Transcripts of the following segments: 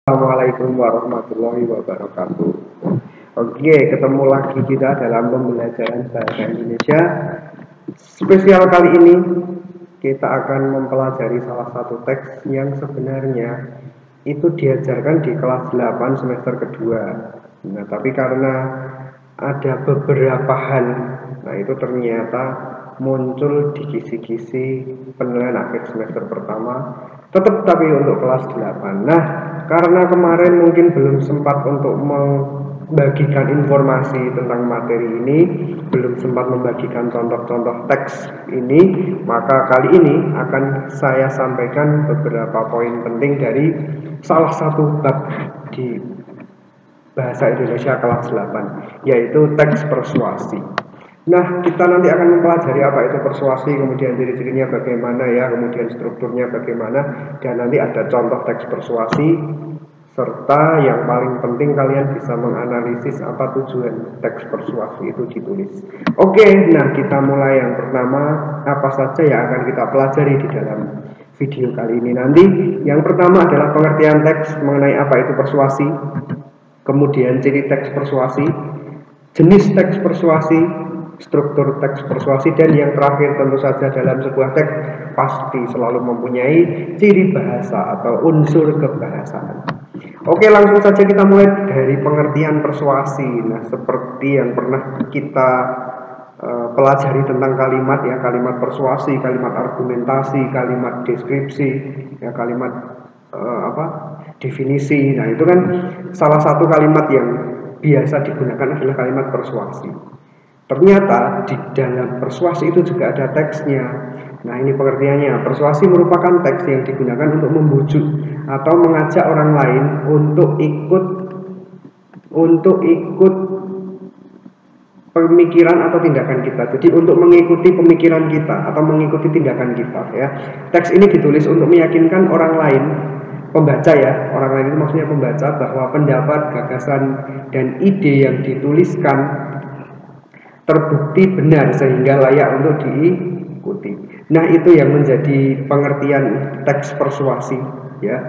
Assalamualaikum warahmatullahi wabarakatuh. Oke, ketemu lagi kita dalam pembelajaran bahasa Indonesia. Spesial kali ini kita akan mempelajari salah satu teks yang sebenarnya itu diajarkan di kelas 8 semester kedua. Nah, tapi karena ada beberapa hal, nah itu ternyata muncul di kisi-kisi penilaian akhir semester pertama, tetap tapi untuk kelas 8. Nah, karena kemarin mungkin belum sempat untuk membagikan informasi tentang materi ini, belum sempat membagikan contoh-contoh teks ini, maka kali ini akan saya sampaikan beberapa poin penting dari salah satu bab di bahasa Indonesia kelas 8, yaitu teks persuasi. Nah, kita nanti akan mempelajari apa itu persuasi, kemudian ciri-cirinya bagaimana ya, kemudian strukturnya bagaimana, dan nanti ada contoh teks persuasi, serta yang paling penting kalian bisa menganalisis apa tujuan teks persuasi itu ditulis. Oke, nah kita mulai yang pertama, apa saja yang akan kita pelajari di dalam video kali ini nanti. Yang pertama adalah pengertian teks mengenai apa itu persuasi, kemudian ciri teks persuasi, jenis teks persuasi, struktur teks persuasi, dan yang terakhir tentu saja dalam sebuah teks pasti selalu mempunyai ciri bahasa atau unsur kebahasaan. Oke, langsung saja kita mulai dari pengertian persuasi. Nah, seperti yang pernah kita pelajari tentang kalimat ya, kalimat persuasi, kalimat argumentasi, kalimat deskripsi, ya kalimat definisi. Nah, itu kan salah satu kalimat yang biasa digunakan adalah kalimat persuasi. Ternyata di dalam persuasi itu juga ada teksnya. Nah, ini pengertiannya. Persuasi merupakan teks yang digunakan untuk membujuk atau mengajak orang lain untuk ikut pemikiran atau tindakan kita. Jadi untuk mengikuti pemikiran kita atau mengikuti tindakan kita ya. Teks ini ditulis untuk meyakinkan orang lain, pembaca ya. Orang lain itu maksudnya pembaca, bahwa pendapat, gagasan, dan ide yang dituliskan terbukti benar sehingga layak untuk diikuti. Nah, itu yang menjadi pengertian teks persuasi ya.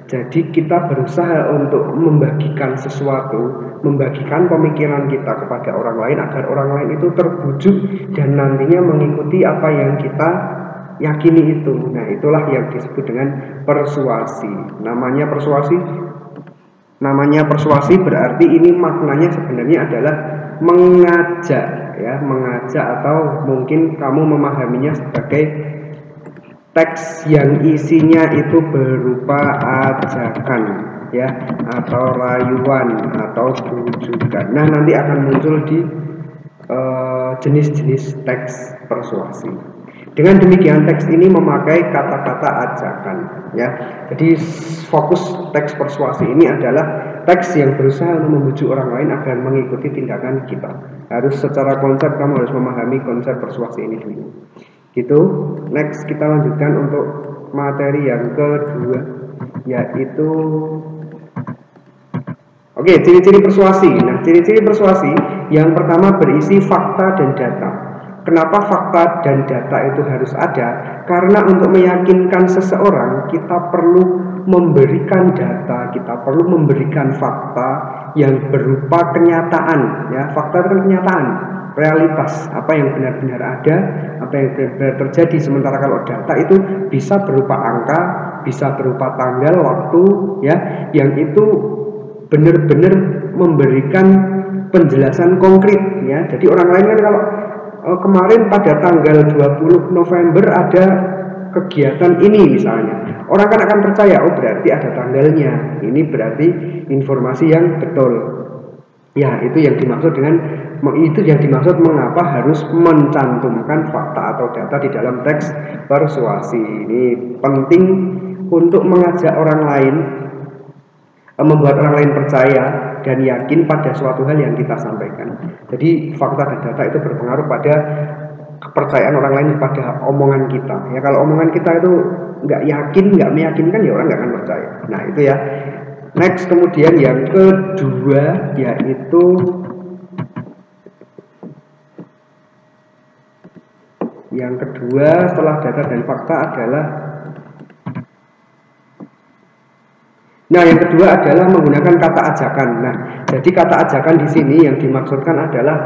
Jadi kita berusaha untuk membagikan sesuatu, membagikan pemikiran kita kepada orang lain agar orang lain itu terbujuk dan nantinya mengikuti apa yang kita yakini itu. Nah, itulah yang disebut dengan persuasi. Namanya persuasi berarti ini maknanya sebenarnya adalah mengajak ya, mengajak, atau mungkin kamu memahaminya sebagai teks yang isinya itu berupa ajakan ya, atau rayuan atau bujukan. Nah, nanti akan muncul di jenis-jenis teks persuasi. Dengan demikian teks ini memakai kata-kata ajakan ya. Jadi fokus teks persuasi ini adalah teks yang berusaha untuk membujuk orang lain agar mengikuti tindakan kita. Harus secara konsep kamu harus memahami konsep persuasi ini dulu. Gitu. Next kita lanjutkan untuk materi yang kedua, yaitu ciri-ciri persuasi. Nah, ciri-ciri persuasi yang pertama berisi fakta dan data. Kenapa fakta dan data itu harus ada? Karena untuk meyakinkan seseorang kita perlu memberikan data, kita perlu memberikan fakta yang berupa kenyataan ya. Fakta itu kan kenyataan, realitas, apa yang benar-benar ada, apa yang benar-benar terjadi. Sementara kalau data itu bisa berupa angka, bisa berupa tanggal, waktu ya, yang itu benar-benar memberikan penjelasan konkret ya. Jadi orang lain kan kalau kemarin pada tanggal 20 November ada kegiatan ini misalnya, orang kan akan percaya, oh berarti ada tanggalnya, ini berarti informasi yang betul ya. Itu yang dimaksud mengapa harus mencantumkan fakta atau data di dalam teks persuasi. Ini penting untuk mengajak orang lain, membuat orang lain percaya dan yakin pada suatu hal yang kita sampaikan. Jadi fakta dan data itu berpengaruh pada kepercayaan orang lain pada omongan kita ya. Kalau omongan kita itu nggak yakin, nggak meyakinkan, ya orang nggak akan percaya. Nah, itu ya. Next, kemudian yang kedua yaitu setelah data dan fakta adalah Nah, yang kedua adalah menggunakan kata ajakan. Nah, jadi kata ajakan di sini yang dimaksudkan adalah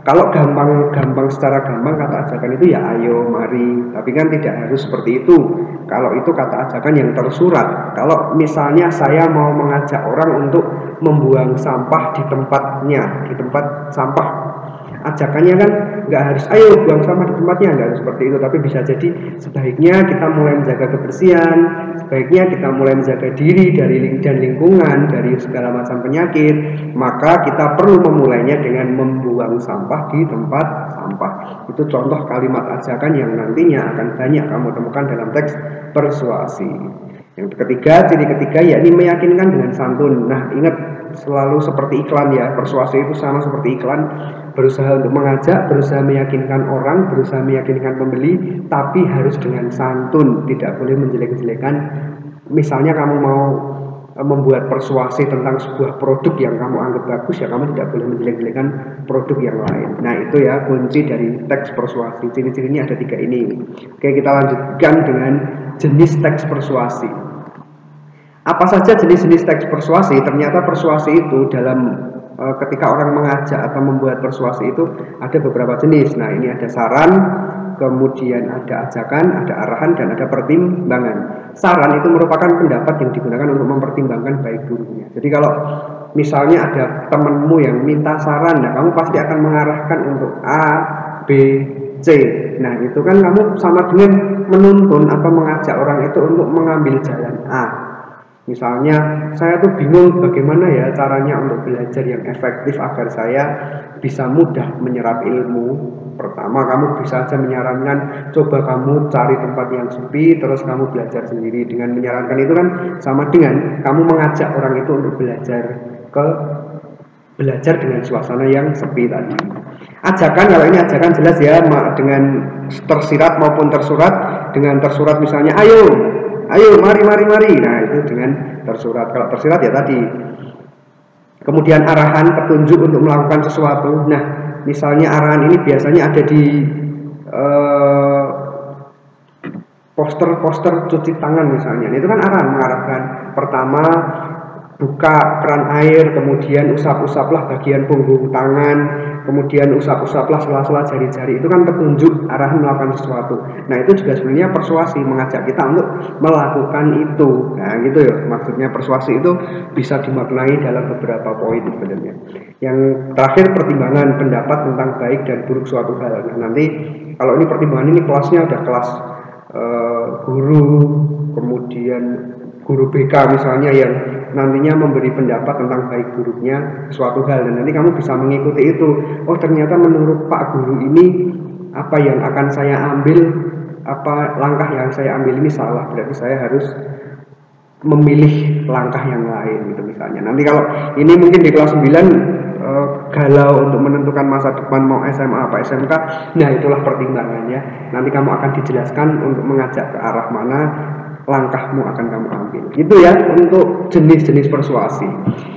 kalau gampang secara gampang kata ajakan itu ya ayo, mari. Tapi kan tidak harus seperti itu. Kalau itu kata ajakan yang tersurat. Kalau misalnya saya mau mengajak orang untuk membuang sampah di tempatnya, di tempat sampah, ajakannya kan nggak harus ayo buang sampah di tempatnya, nggak harus seperti itu, tapi bisa jadi sebaiknya kita mulai menjaga kebersihan, sebaiknya kita mulai menjaga diri dari lingkungan, dari segala macam penyakit, maka kita perlu memulainya dengan membuang sampah di tempat sampah. Itu contoh kalimat ajakan yang nantinya akan banyak kamu temukan dalam teks persuasi. Yang ketiga, ciri ketiga yakni meyakinkan dengan santun. Nah, ingat selalu seperti iklan ya, persuasi itu sama seperti iklan, berusaha untuk mengajak, berusaha meyakinkan orang, berusaha meyakinkan pembeli, tapi harus dengan santun, tidak boleh menjelek-jelekan. Misalnya kamu mau membuat persuasi tentang sebuah produk yang kamu anggap bagus, ya kamu tidak boleh menjelek-jelekan produk yang lain. Nah, itu ya kunci dari teks persuasi. Ciri-cirinya ada 3 ini. Oke, kita lanjutkan dengan jenis teks persuasi. Apa saja jenis-jenis teks persuasi? Ternyata persuasi itu dalam ketika orang mengajak atau membuat persuasi itu ada beberapa jenis. Nah, ini ada saran, kemudian ada ajakan, ada arahan, dan ada pertimbangan. Saran itu merupakan pendapat yang digunakan untuk mempertimbangkan baik buruknya. Jadi kalau misalnya ada temanmu yang minta saran, nah kamu pasti akan mengarahkan untuk A, B, C. Nah, itu kan kamu sama dengan menuntun atau mengajak orang itu untuk mengambil jalan A. Misalnya, saya tuh bingung bagaimana ya caranya untuk belajar yang efektif agar saya bisa mudah menyerap ilmu. Pertama, kamu bisa aja menyarankan, coba kamu cari tempat yang sepi, terus kamu belajar sendiri. Dengan menyarankan itu kan sama dengan kamu mengajak orang itu untuk belajar dengan suasana yang sepi tadi. Ajakan, kalau ini ajakan jelas ya, dengan tersirat maupun tersurat. Dengan tersurat misalnya, ayo, mari. Nah, itu dengan tersurat. Kalau tersirat ya tadi. Kemudian arahan, petunjuk untuk melakukan sesuatu. Nah, misalnya arahan ini biasanya ada di poster cuci tangan misalnya. Itu kan arahan, mengarahkan. Pertama, buka keran air, kemudian usap-usaplah bagian punggung tangan, kemudian usap-usaplah sela-sela jari-jari. Itu kan petunjuk arahan melakukan sesuatu. Nah, itu juga sebenarnya persuasi, mengajak kita untuk melakukan itu. Nah, gitu ya. Maksudnya persuasi itu bisa dimaknai dalam beberapa poin sebenarnya. Yang terakhir, pertimbangan pendapat tentang baik dan buruk suatu hal. Nah, nanti kalau ini pertimbangan, ini kelasnya ada kelas guru, kemudian guru BK misalnya yang nantinya memberi pendapat tentang baik buruknya suatu hal, dan nanti kamu bisa mengikuti itu. Oh, ternyata menurut Pak Guru ini apa yang akan saya ambil, apa langkah yang saya ambil ini salah, berarti saya harus memilih langkah yang lain gitu misalnya. Nanti kalau ini mungkin di kelas 9 galau untuk menentukan masa depan mau SMA apa SMK, nah itulah pertimbangannya. Nanti kamu akan dijelaskan untuk mengajak ke arah mana langkahmu akan kamu ambil. Gitu ya untuk jenis-jenis persuasi.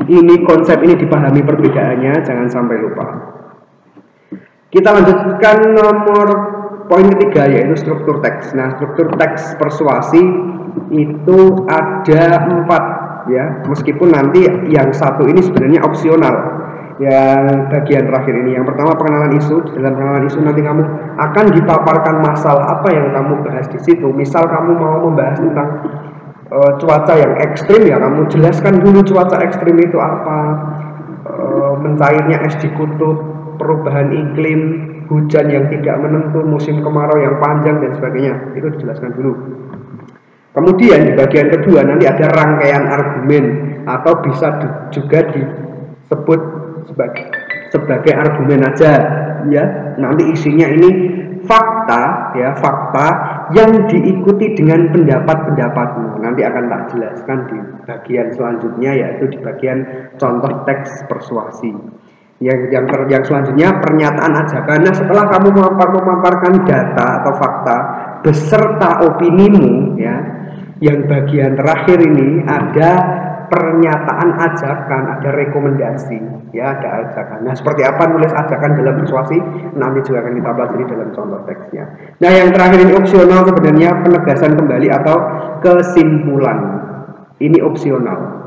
Ini konsep ini dipahami perbedaannya, jangan sampai lupa. Kita lanjutkan nomor poin ketiga, yaitu struktur teks. Nah, struktur teks persuasi itu ada 4 ya, meskipun nanti yang satu ini sebenarnya opsional. Yang bagian terakhir ini, yang pertama pengenalan isu. Dalam pengenalan isu nanti kamu akan dipaparkan masalah apa yang kamu bahas di situ. Misal kamu mau membahas tentang cuaca yang ekstrim, ya kamu jelaskan dulu cuaca ekstrim itu apa, mencairnya es di kutub, perubahan iklim, hujan yang tidak menentu, musim kemarau yang panjang dan sebagainya. Itu dijelaskan dulu. Kemudian di bagian kedua nanti ada rangkaian argumen, atau bisa juga disebut sebagai argumen aja ya. Nanti isinya ini fakta ya, fakta yang diikuti dengan pendapat-pendapatmu. Nanti akan tak jelaskan di bagian selanjutnya, yaitu di bagian contoh teks persuasi. Yang selanjutnya pernyataan ajakan. Nah, setelah kamu memaparkan data atau fakta beserta opinimu ya, yang bagian terakhir ini ada pernyataan ajakan, ada rekomendasi ya, ada ajakan. Nah, seperti apa nulis ajakan dalam persuasi nanti juga akan kita pelajari dalam contoh teksnya. Nah, yang terakhir ini opsional sebenarnya, penegasan kembali atau kesimpulan. Ini opsional.